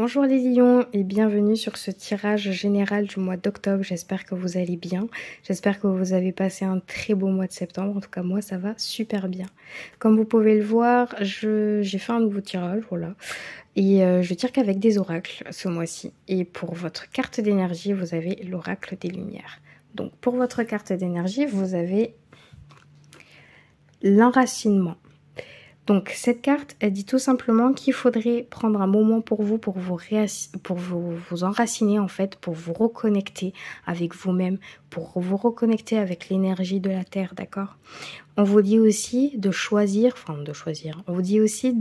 Bonjour les lions et bienvenue sur ce tirage général du mois d'octobre. J'espère que vous allez bien. J'espère que vous avez passé un très beau mois de septembre. En tout cas, moi, ça va super bien. Comme vous pouvez le voir, j'ai fait un nouveau tirage, voilà. Et je tire qu'avec des oracles ce mois-ci. Et pour votre carte d'énergie, vous avez l'oracle des lumières. Donc, pour votre carte d'énergie, vous avez l'enracinement. Donc cette carte, elle dit tout simplement qu'il faudrait prendre un moment pour vous, pour vous enraciner en fait, pour vous reconnecter avec vous-même, pour vous reconnecter avec l'énergie de la Terre, d'accord? On vous dit aussi de choisir, on vous dit aussi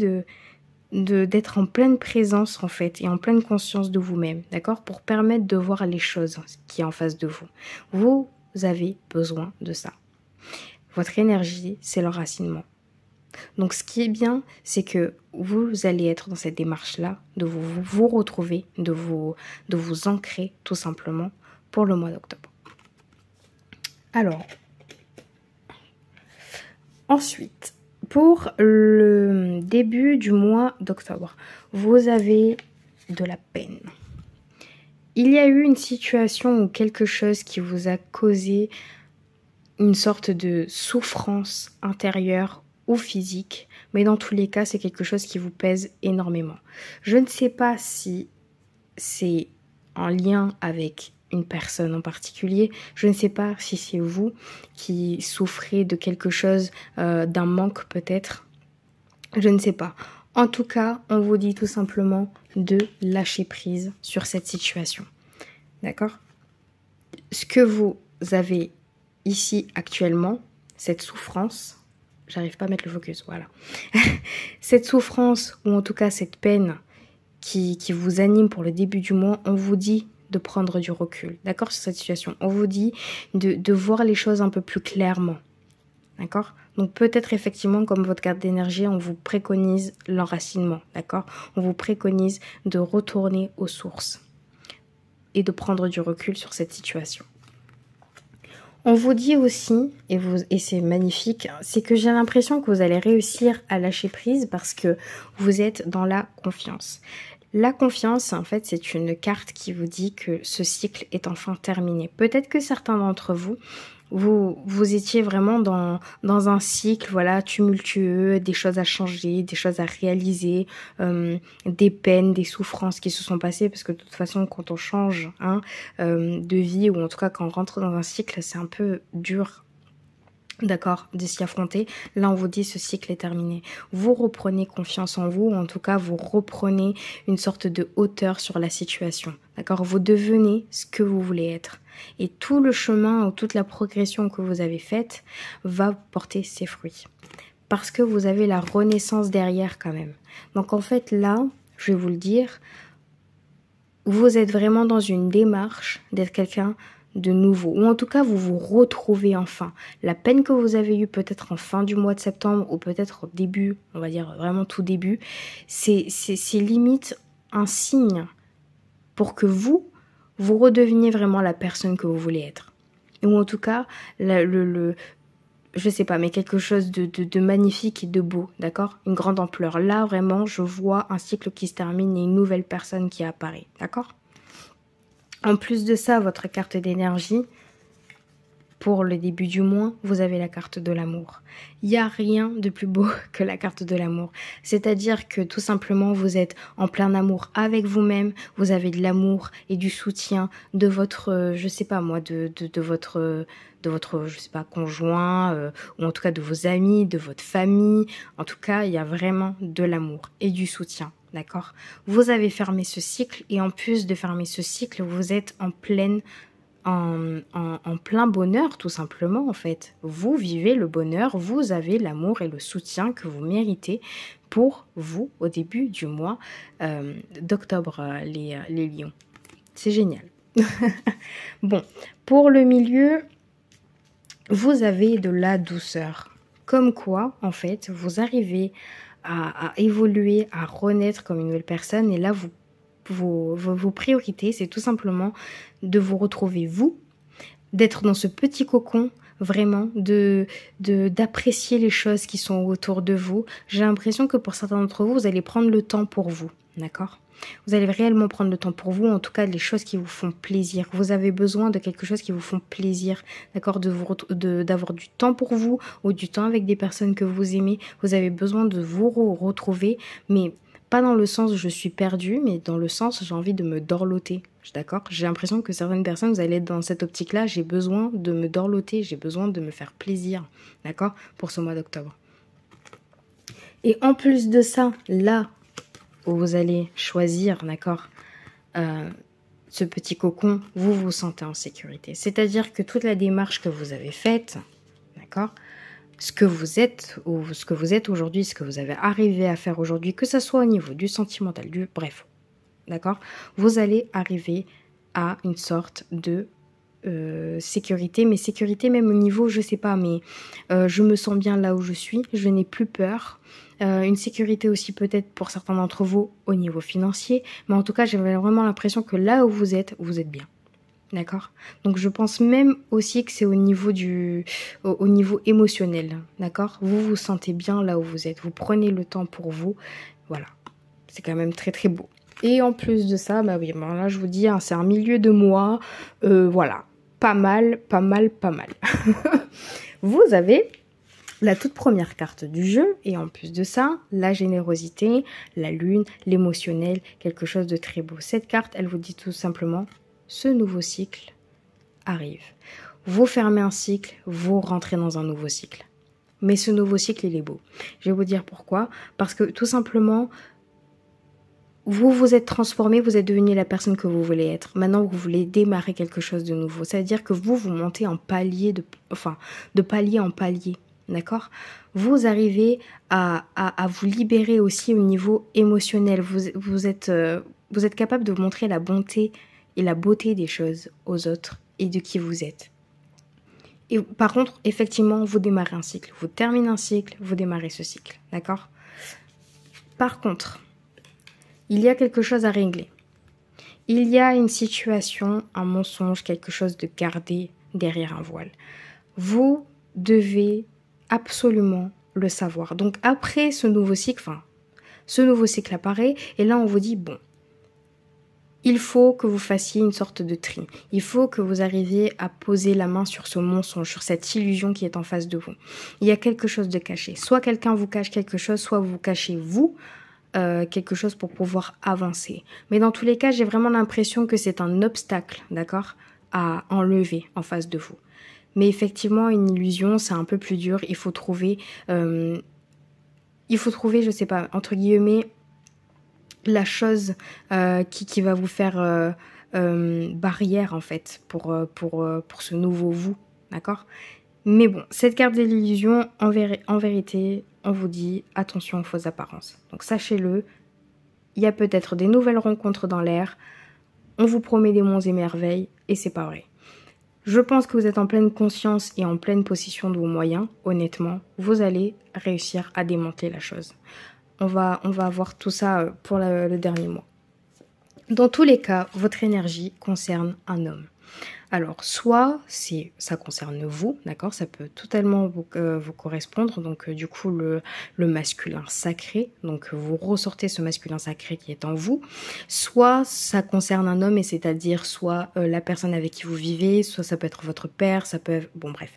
d'être en pleine présence en fait et en pleine conscience de vous-même, d'accord? Pour permettre de voir les choses qui est en face de vous. Vous avez besoin de ça. Votre énergie, c'est l'enracinement. Donc ce qui est bien, c'est que vous allez être dans cette démarche-là, de vous retrouver, de vous ancrer tout simplement pour le mois d'octobre. Alors, ensuite, pour le début du mois d'octobre, vous avez de la peine. Il y a eu une situation ou quelque chose qui vous a causé une sorte de souffrance intérieure ou physique, mais dans tous les cas, c'est quelque chose qui vous pèse énormément. Je ne sais pas si c'est en lien avec une personne en particulier, je ne sais pas si c'est vous qui souffrez de quelque chose, d'un manque peut-être, je ne sais pas. En tout cas, on vous dit tout simplement de lâcher prise sur cette situation, d'accord? Ce que vous avez ici actuellement, cette souffrance, j'arrive pas à mettre le focus, voilà. Cette souffrance, ou en tout cas cette peine qui vous anime pour le début du mois, on vous dit de prendre du recul, d'accord, sur cette situation. On vous dit de voir les choses un peu plus clairement, d'accord? Donc peut-être effectivement, comme votre carte d'énergie, on vous préconise l'enracinement, d'accord? On vous préconise de retourner aux sources et de prendre du recul sur cette situation. On vous dit aussi, et c'est magnifique, c'est que j'ai l'impression que vous allez réussir à lâcher prise parce que vous êtes dans la confiance. La confiance, en fait, c'est une carte qui vous dit que ce cycle est enfin terminé. Peut-être que certains d'entre vous, vous étiez vraiment dans un cycle, voilà, tumultueux, des choses à changer, des choses à réaliser, des peines, des souffrances qui se sont passées, parce que de toute façon, quand on change de vie, ou en tout cas quand on rentre dans un cycle, c'est un peu dur, d'accord, de s'y affronter. Là, on vous dit ce cycle est terminé. Vous reprenez confiance en vous, en tout cas, vous reprenez une sorte de hauteur sur la situation, d'accord? Vous devenez ce que vous voulez être. Et tout le chemin ou toute la progression que vous avez faite va porter ses fruits. Parce que vous avez la renaissance derrière quand même. Donc en fait, là, je vais vous le dire, vous êtes vraiment dans une démarche d'être quelqu'un de nouveau, ou en tout cas vous vous retrouvez enfin. La peine que vous avez eue peut-être en fin du mois de septembre, ou peut-être au début, on va dire vraiment tout début, c'est limite un signe pour que vous redeveniez vraiment la personne que vous voulez être. Ou en tout cas, je sais pas, mais quelque chose de magnifique et de beau, d'accord? Une grande ampleur. Là, vraiment, je vois un cycle qui se termine et une nouvelle personne qui apparaît, d'accord? En plus de ça, votre carte d'énergie, pour le début du mois, vous avez la carte de l'amour. Il n'y a rien de plus beau que la carte de l'amour. C'est-à-dire que tout simplement, vous êtes en plein amour avec vous-même, vous avez de l'amour et du soutien de votre, je sais pas moi, de votre, je sais pas, conjoint, ou en tout cas de vos amis, de votre famille. En tout cas, il y a vraiment de l'amour et du soutien. D'accord? Vous avez fermé ce cycle et en plus de fermer ce cycle, vous êtes en plein bonheur tout simplement en fait. Vous vivez le bonheur, vous avez l'amour et le soutien que vous méritez pour vous au début du mois d'octobre, les lions. C'est génial. Bon, pour le milieu, vous avez de la douceur. Comme quoi, en fait, vous arrivez à évoluer, à renaître comme une nouvelle personne. Et là, vos priorités, c'est tout simplement de vous retrouver vous, d'être dans ce petit cocon, vraiment, d'apprécier les choses qui sont autour de vous. J'ai l'impression que pour certains d'entre vous, vous allez prendre le temps pour vous. D'accord? Vous allez réellement prendre le temps pour vous, en tout cas les choses qui vous font plaisir. Vous avez besoin de quelque chose qui vous font plaisir, d'accord? D'avoir du temps pour vous ou du temps avec des personnes que vous aimez. Vous avez besoin de vous retrouver, mais pas dans le sens je suis perdue, mais dans le sens j'ai envie de me dorloter. D'accord? J'ai l'impression que certaines personnes, vous allez être dans cette optique-là, j'ai besoin de me dorloter, j'ai besoin de me faire plaisir, d'accord? Pour ce mois d'octobre. Et en plus de ça, là où vous allez choisir, d'accord, ce petit cocon, vous vous sentez en sécurité. C'est-à-dire que toute la démarche que vous avez faite, d'accord, ce que vous êtes aujourd'hui, ce que vous avez arrivé à faire aujourd'hui, que ce soit au niveau du sentimental, bref, d'accord, vous allez arriver à une sorte de sécurité, mais sécurité même au niveau, je sais pas, mais je me sens bien là où je suis, je n'ai plus peur. Une sécurité aussi peut-être pour certains d'entre vous au niveau financier, mais en tout cas j'avais vraiment l'impression que là où vous êtes bien. D'accord? Donc je pense même aussi que c'est au niveau au niveau émotionnel. D'accord? Vous vous sentez bien là où vous êtes. Vous prenez le temps pour vous. Voilà. C'est quand même très très beau. Et en plus de ça, bah oui, bon là je vous dis, hein, c'est un milieu de mois. Voilà. Pas mal. Vous avez la toute première carte du jeu, et en plus de ça, la générosité, la lune, l'émotionnel, quelque chose de très beau. Cette carte, elle vous dit tout simplement, ce nouveau cycle arrive. Vous fermez un cycle, vous rentrez dans un nouveau cycle. Mais ce nouveau cycle, il est beau. Je vais vous dire pourquoi. Parce que tout simplement, vous vous êtes transformé, vous êtes devenu la personne que vous voulez être. Maintenant, vous voulez démarrer quelque chose de nouveau. C'est-à-dire que vous montez en palier, de palier en palier. D'accord? Vous arrivez à vous libérer aussi au niveau émotionnel. Vous êtes capable de montrer la bonté et la beauté des choses aux autres et de qui vous êtes. Et par contre, effectivement, vous démarrez un cycle. Vous terminez un cycle, vous démarrez ce cycle. D'accord? Par contre, il y a quelque chose à régler. Il y a une situation, un mensonge, quelque chose de gardé derrière un voile. Vous devez absolument le savoir. Donc après ce nouveau cycle apparaît et là on vous dit bon, il faut que vous fassiez une sorte de tri. Il faut que vous arriviez à poser la main sur ce mensonge, sur cette illusion qui est en face de vous. Il y a quelque chose de caché. Soit quelqu'un vous cache quelque chose, soit vous cachez vous quelque chose pour pouvoir avancer. Mais dans tous les cas, j'ai vraiment l'impression que c'est un obstacle, d'accord, à enlever en face de vous. Mais effectivement, une illusion, c'est un peu plus dur. Il faut trouver, je sais pas, entre guillemets, la chose qui va vous faire barrière, en fait, pour ce nouveau vous, d'accord? Mais bon, cette carte de l'illusion, en vérité, on vous dit attention aux fausses apparences. Donc sachez-le, il y a peut-être des nouvelles rencontres dans l'air. On vous promet des monts et merveilles et c'est pas vrai. Je pense que vous êtes en pleine conscience et en pleine possession de vos moyens. Honnêtement, vous allez réussir à démanteler la chose. On va voir tout ça pour le dernier mois. Dans tous les cas, votre énergie concerne un homme. Alors, soit ça concerne vous, d'accord, ça peut totalement vous correspondre, donc du coup le masculin sacré, donc vous ressortez ce masculin sacré qui est en vous, soit ça concerne un homme, et c'est-à-dire soit la personne avec qui vous vivez, soit ça peut être votre père, ça peut être... Bon bref,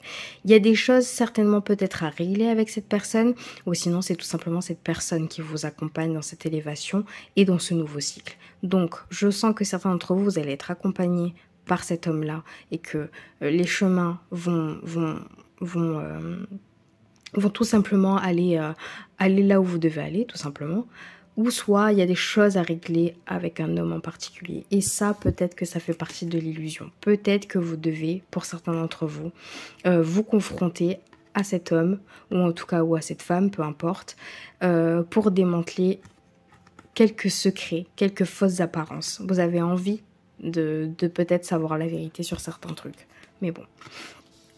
il y a des choses certainement peut-être à régler avec cette personne, ou sinon c'est tout simplement cette personne qui vous accompagne dans cette élévation et dans ce nouveau cycle. Donc, je sens que certains d'entre vous, vous allez être accompagnés par cet homme-là et que les chemins vont tout simplement aller là où vous devez aller, tout simplement. Ou soit il y a des choses à régler avec un homme en particulier. Et ça, peut-être que ça fait partie de l'illusion. Peut-être que vous devez, pour certains d'entre vous, vous confronter à cet homme, ou en tout cas ou à cette femme, peu importe, pour démanteler quelques secrets, quelques fausses apparences. Vous avez envie de peut-être savoir la vérité sur certains trucs. Mais bon,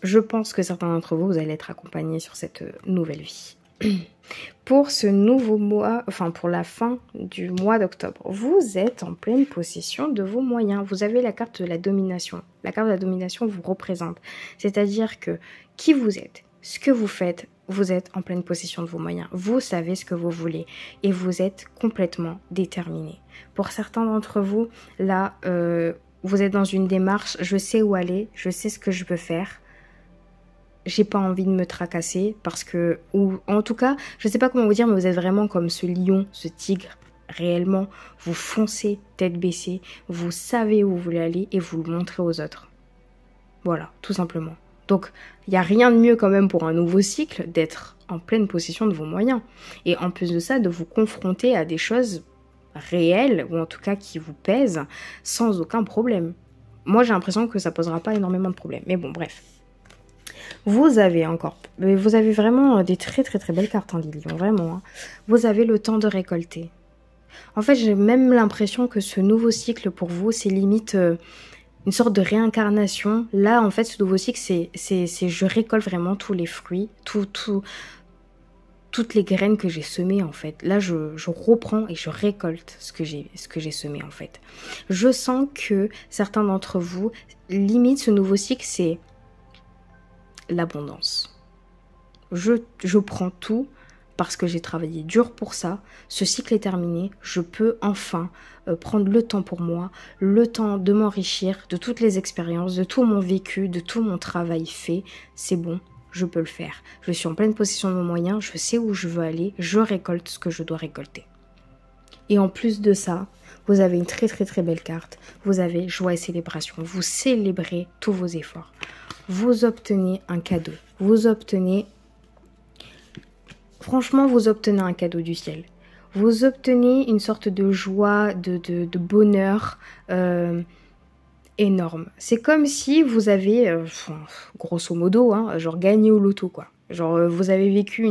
je pense que certains d'entre vous, vous allez être accompagnés sur cette nouvelle vie. Pour ce nouveau mois, enfin pour la fin du mois d'octobre, vous êtes en pleine possession de vos moyens. Vous avez la carte de la domination. La carte de la domination vous représente. C'est-à-dire que qui vous êtes, ce que vous faites, vous êtes en pleine possession de vos moyens. Vous savez ce que vous voulez et vous êtes complètement déterminé. Pour certains d'entre vous, là, vous êtes dans une démarche, je sais où aller, je sais ce que je veux faire. J'ai pas envie de me tracasser parce que, ou en tout cas, je sais pas comment vous dire, mais vous êtes vraiment comme ce lion, ce tigre. Réellement, vous foncez tête baissée, vous savez où vous voulez aller et vous le montrez aux autres. Voilà, tout simplement. Donc, il n'y a rien de mieux quand même pour un nouveau cycle d'être en pleine possession de vos moyens. Et en plus de ça, de vous confronter à des choses réelles, ou en tout cas qui vous pèsent, sans aucun problème. Moi, j'ai l'impression que ça posera pas énormément de problèmes. Mais bon, bref. Vous avez vraiment des très très très belles cartes, hein, les lions, vraiment. Hein. Vous avez le temps de récolter. En fait, j'ai même l'impression que ce nouveau cycle pour vous, c'est limite une sorte de réincarnation. Là, en fait, ce nouveau cycle, c'est je récolte vraiment tous les fruits, toutes les graines que j'ai semées, en fait. Là, je reprends et je récolte ce que j'ai semé, en fait. Je sens que certains d'entre vous, limite, ce nouveau cycle, c'est l'abondance. Je prends tout parce que j'ai travaillé dur pour ça. Ce cycle est terminé. Je peux enfin prendre le temps pour moi, le temps de m'enrichir de toutes les expériences, de tout mon vécu, de tout mon travail fait. C'est bon, je peux le faire. Je suis en pleine possession de mes moyens, je sais où je veux aller, je récolte ce que je dois récolter. Et en plus de ça, vous avez une très très très belle carte. Vous avez joie et célébration. Vous célébrez tous vos efforts. Vous obtenez un cadeau. Franchement, vous obtenez un cadeau du ciel. Vous obtenez une sorte de joie, de bonheur énorme. C'est comme si vous avez, grosso modo, hein, genre gagné au loto, quoi. Genre, vous avez vécu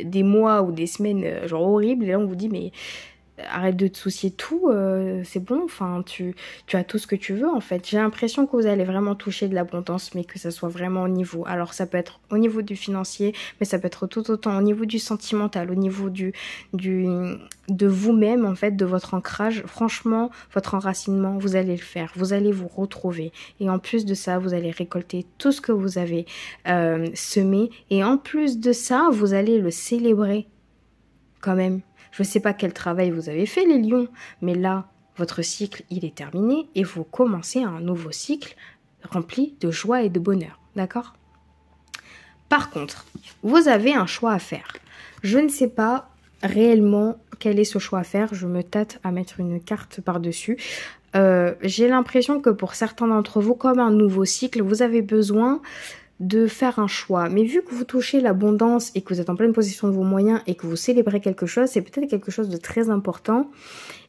des mois ou des semaines genre horribles, et là on vous dit, mais arrête de te soucier de tout, c'est bon, enfin, tu as tout ce que tu veux, en fait. J'ai l'impression que vous allez vraiment toucher de l'abondance, mais que ça soit vraiment au niveau. Alors, ça peut être au niveau du financier, mais ça peut être tout autant au niveau du sentimental, au niveau de vous-même, en fait, de votre ancrage. Franchement, votre enracinement, vous allez le faire. Vous allez vous retrouver. Et en plus de ça, vous allez récolter tout ce que vous avez semé. Et en plus de ça, vous allez le célébrer quand même. Je ne sais pas quel travail vous avez fait, les lions, mais là, votre cycle, il est terminé et vous commencez un nouveau cycle rempli de joie et de bonheur, d'accord? Par contre, vous avez un choix à faire. Je ne sais pas réellement quel est ce choix à faire. Je me tâte à mettre une carte par-dessus. J'ai l'impression que pour certains d'entre vous, comme un nouveau cycle, vous avez besoin de faire un choix. Mais vu que vous touchez l'abondance et que vous êtes en pleine possession de vos moyens et que vous célébrez quelque chose, c'est peut-être quelque chose de très important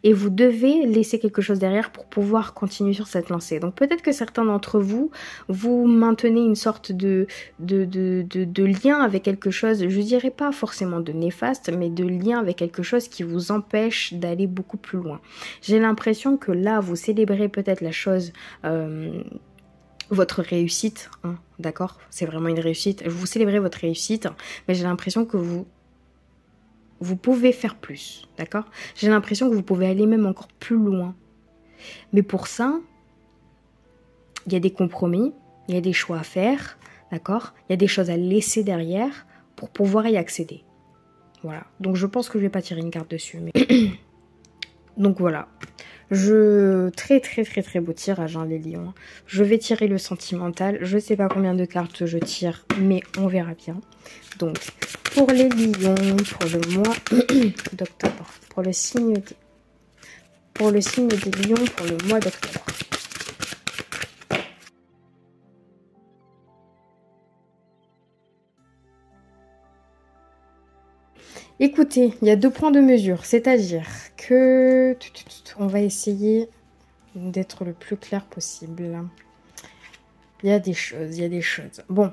et vous devez laisser quelque chose derrière pour pouvoir continuer sur cette lancée. Donc peut-être que certains d'entre vous, vous maintenez une sorte de lien avec quelque chose, je dirais pas forcément de néfaste, mais de lien avec quelque chose qui vous empêche d'aller beaucoup plus loin. J'ai l'impression que là, vous célébrez peut-être la chose... votre réussite, hein, d'accord? C'est vraiment une réussite. Vous célébrez votre réussite, mais j'ai l'impression que vous pouvez faire plus, d'accord? J'ai l'impression que vous pouvez aller même encore plus loin. Mais pour ça, il y a des compromis, il y a des choix à faire, d'accord? Il y a des choses à laisser derrière pour pouvoir y accéder. Voilà. Donc je pense que je vais pas tirer une carte dessus, mais... Donc voilà. Très très très très beau tirage, hein, les lions. Je vais tirer le sentimental. Je sais pas combien de cartes je tire, mais on verra bien. Donc, pour les lions, pour le mois d'octobre, pour le signe des lions pour le mois d'octobre. Écoutez, il y a 2 points de mesure, c'est-à-dire que on va essayer d'être le plus clair possible. Il y a des choses. Bon,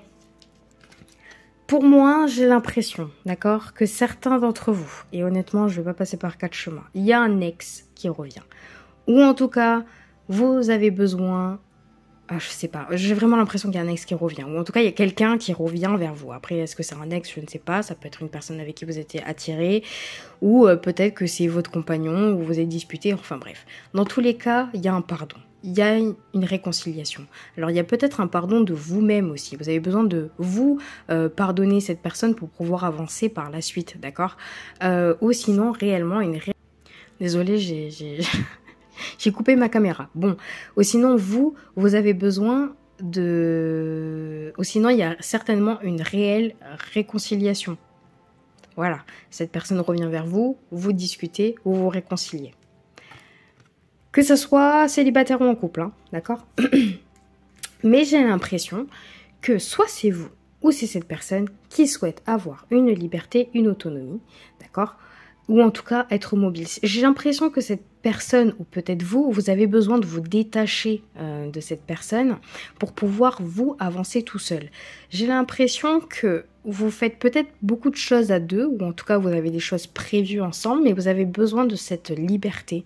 pour moi, j'ai l'impression, d'accord, que certains d'entre vous, et honnêtement, je ne vais pas passer par 4 chemins, il y a un ex qui revient. Ou en tout cas, vous avez besoin... Ah, je sais pas, j'ai vraiment l'impression qu'il y a un ex qui revient, ou en tout cas il y a quelqu'un qui revient vers vous. Après, est-ce que c'est un ex, je ne sais pas, ça peut être une personne avec qui vous étiez attiré, ou peut-être que c'est votre compagnon, ou vous êtes disputé, enfin bref. Dans tous les cas, il y a un pardon, il y a une réconciliation. Alors, il y a peut-être un pardon de vous-même aussi. Vous avez besoin de vous pardonner cette personne pour pouvoir avancer par la suite, d'accord? Ou sinon, réellement, Désolée, j'ai coupé ma caméra. Bon, ou sinon, vous avez besoin ou sinon, il y a certainement une réelle réconciliation. Voilà, cette personne revient vers vous, vous discutez, vous vous réconciliez. Que ce soit célibataire ou en couple, hein, d'accord? Mais j'ai l'impression que soit c'est vous ou c'est cette personne qui souhaite avoir une liberté, une autonomie, d'accord? Ou en tout cas être mobile. J'ai l'impression que cette personne, ou peut-être vous avez besoin de vous détacher de cette personne pour pouvoir vous avancer tout seul. J'ai l'impression que vous faites peut-être beaucoup de choses à deux, ou en tout cas vous avez des choses prévues ensemble, mais vous avez besoin de cette liberté.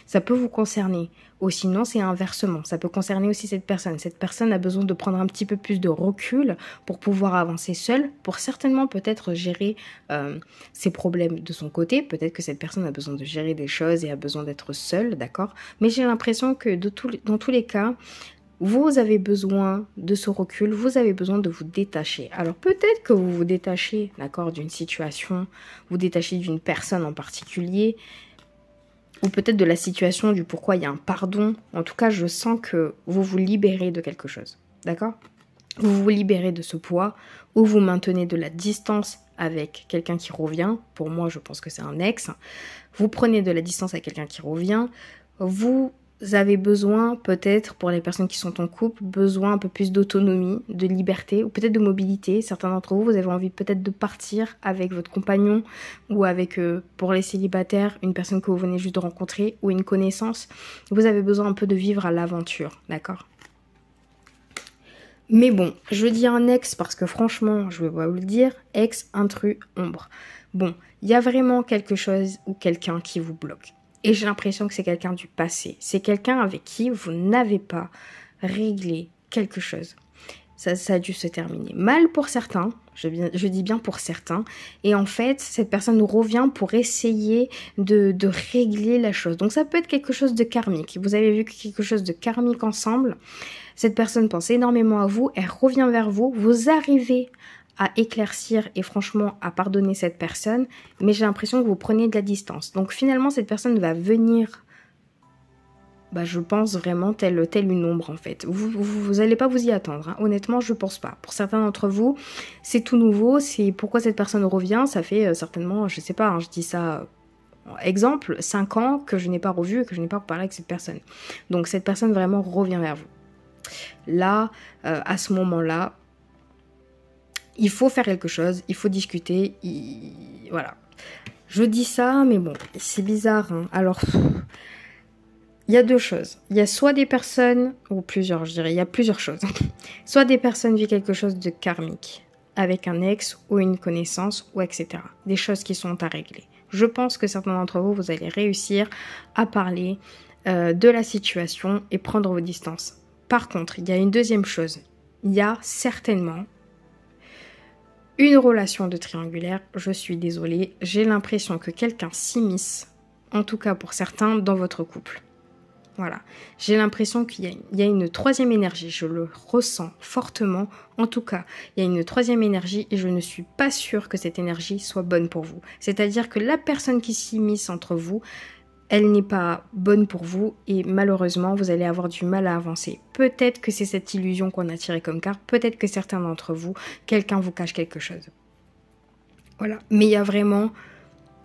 Ça peut vous concerner. Ou sinon, c'est inversement. Ça peut concerner aussi cette personne. Cette personne a besoin de prendre un petit peu plus de recul pour pouvoir avancer seule, pour certainement peut-être gérer ses problèmes de son côté. Peut-être que cette personne a besoin de gérer des choses et a besoin d'être seule, d'accord? Mais j'ai l'impression que dans tous les cas, vous avez besoin de ce recul, vous avez besoin de vous détacher. Alors peut-être que vous vous détachez, d'accord, d'une situation, vous détachez d'une personne en particulier, ou peut-être de la situation du pourquoi il y a un pardon. En tout cas, je sens que vous vous libérez de quelque chose, d'accord? Vous vous libérez de ce poids, ou vous maintenez de la distance avec quelqu'un qui revient. Pour moi, je pense que c'est un ex. Vous prenez de la distance avec quelqu'un qui revient. Vous avez besoin, peut-être, pour les personnes qui sont en couple, besoin un peu plus d'autonomie, de liberté, ou peut-être de mobilité. Certains d'entre vous, vous avez envie peut-être de partir avec votre compagnon, ou avec, pour les célibataires, une personne que vous venez juste de rencontrer, ou une connaissance. Vous avez besoin un peu de vivre à l'aventure, d'accord? Mais bon, je dis un ex parce que franchement, je vais vous le dire, ex, intrus, ombre. Bon, il y a vraiment quelque chose ou quelqu'un qui vous bloque. Et j'ai l'impression que c'est quelqu'un du passé. C'est quelqu'un avec qui vous n'avez pas réglé quelque chose. Ça a dû se terminer mal pour certains. Je dis bien pour certains. Et en fait, cette personne nous revient pour essayer de régler la chose. Donc ça peut être quelque chose de karmique. Vous avez vu quelque chose de karmique ensemble. Cette personne pense énormément à vous. Elle revient vers vous. Vous arrivez à éclaircir et franchement à pardonner cette personne, mais j'ai l'impression que vous prenez de la distance. Donc finalement, cette personne va venir, je pense vraiment telle une ombre en fait. Vous allez pas vous y attendre, hein. Honnêtement, je pense pas. Pour certains d'entre vous, c'est tout nouveau, c'est pourquoi cette personne revient, ça fait certainement, je sais pas, hein, je dis ça... Exemple, 5 ans que je n'ai pas revu et que je n'ai pas parlé avec cette personne. Donc cette personne vraiment revient vers vous. Là, à ce moment-là, il faut faire quelque chose, il faut discuter, voilà. Je dis ça, mais bon, c'est bizarre, hein. Alors, il y a deux choses. Il y a soit des personnes, ou plusieurs, je dirais, il y a plusieurs choses. Soit des personnes vivent quelque chose de karmique, avec un ex ou une connaissance, ou etc. Des choses qui sont à régler. Je pense que certains d'entre vous, vous allez réussir à parler de la situation et prendre vos distances. Par contre, il y a une deuxième chose. Il y a certainement une relation de triangulaire, je suis désolée, j'ai l'impression que quelqu'un s'immisce, en tout cas pour certains, dans votre couple. Voilà, j'ai l'impression qu'il y a une troisième énergie, je le ressens fortement, en tout cas, il y a une troisième énergie et je ne suis pas sûre que cette énergie soit bonne pour vous. C'est-à-dire que la personne qui s'immisce entre vous, elle n'est pas bonne pour vous et malheureusement, vous allez avoir du mal à avancer. Peut-être que c'est cette illusion qu'on a tirée comme carte, peut-être que certains d'entre vous, quelqu'un vous cache quelque chose. Voilà, mais il y a vraiment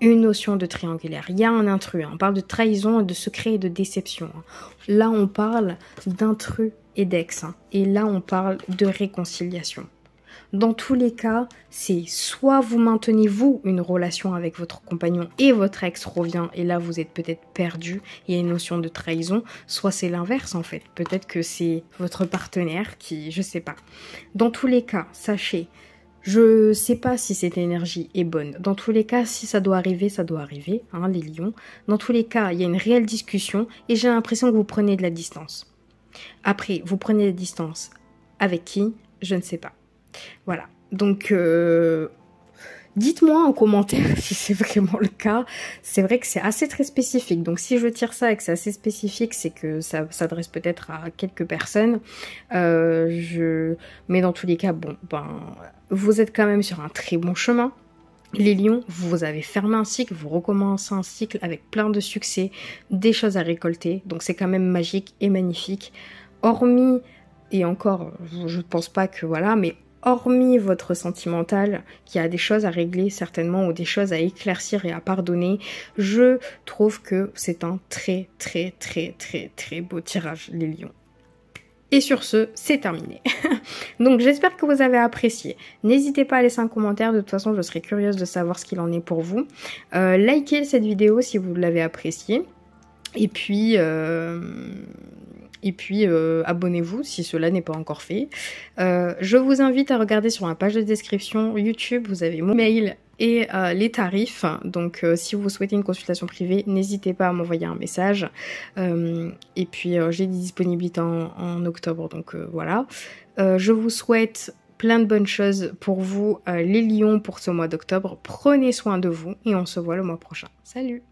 une notion de triangulaire. Il y a un intrus, hein. On parle de trahison, de secret et de déception. Hein. Là, on parle d'intrus et d'ex. Hein. Et là, on parle de réconciliation. Dans tous les cas, c'est soit vous maintenez vous une relation avec votre compagnon et votre ex revient et là vous êtes peut-être perdu, il y a une notion de trahison, soit c'est l'inverse en fait. Peut-être que c'est votre partenaire qui, je sais pas. Dans tous les cas, sachez, je sais pas si cette énergie est bonne. Dans tous les cas, si ça doit arriver, hein, les lions. Dans tous les cas, il y a une réelle discussion et j'ai l'impression que vous prenez de la distance. Après, vous prenez de la distance avec qui? Je ne sais pas. Voilà, donc il Dites-moi en commentaire si c'est vraiment le cas. C'est vrai que c'est assez très spécifique. Donc si je tire ça et que c'est assez spécifique, c'est que ça s'adresse peut-être à quelques personnes. Mais dans tous les cas, bon, ben, vous êtes quand même sur un très bon chemin. Les lions, vous avez fermé un cycle, vous recommencez un cycle avec plein de succès, des choses à récolter. Donc c'est quand même magique et magnifique. Hormis, et encore, je ne pense pas que voilà, mais hormis votre sentimental, qui a des choses à régler certainement ou des choses à éclaircir et à pardonner, je trouve que c'est un très très très très très beau tirage, les lions. Et sur ce, c'est terminé. Donc j'espère que vous avez apprécié. N'hésitez pas à laisser un commentaire, de toute façon je serais curieuse de savoir ce qu'il en est pour vous. Likez cette vidéo si vous l'avez appréciée. Et puis abonnez-vous si cela n'est pas encore fait. Je vous invite à regarder sur ma page de description YouTube, vous avez mon mail et les tarifs. Donc si vous souhaitez une consultation privée, n'hésitez pas à m'envoyer un message. Et puis j'ai des disponibilités en octobre, donc voilà. Je vous souhaite plein de bonnes choses pour vous, les lions, pour ce mois d'octobre. Prenez soin de vous et on se voit le mois prochain. Salut!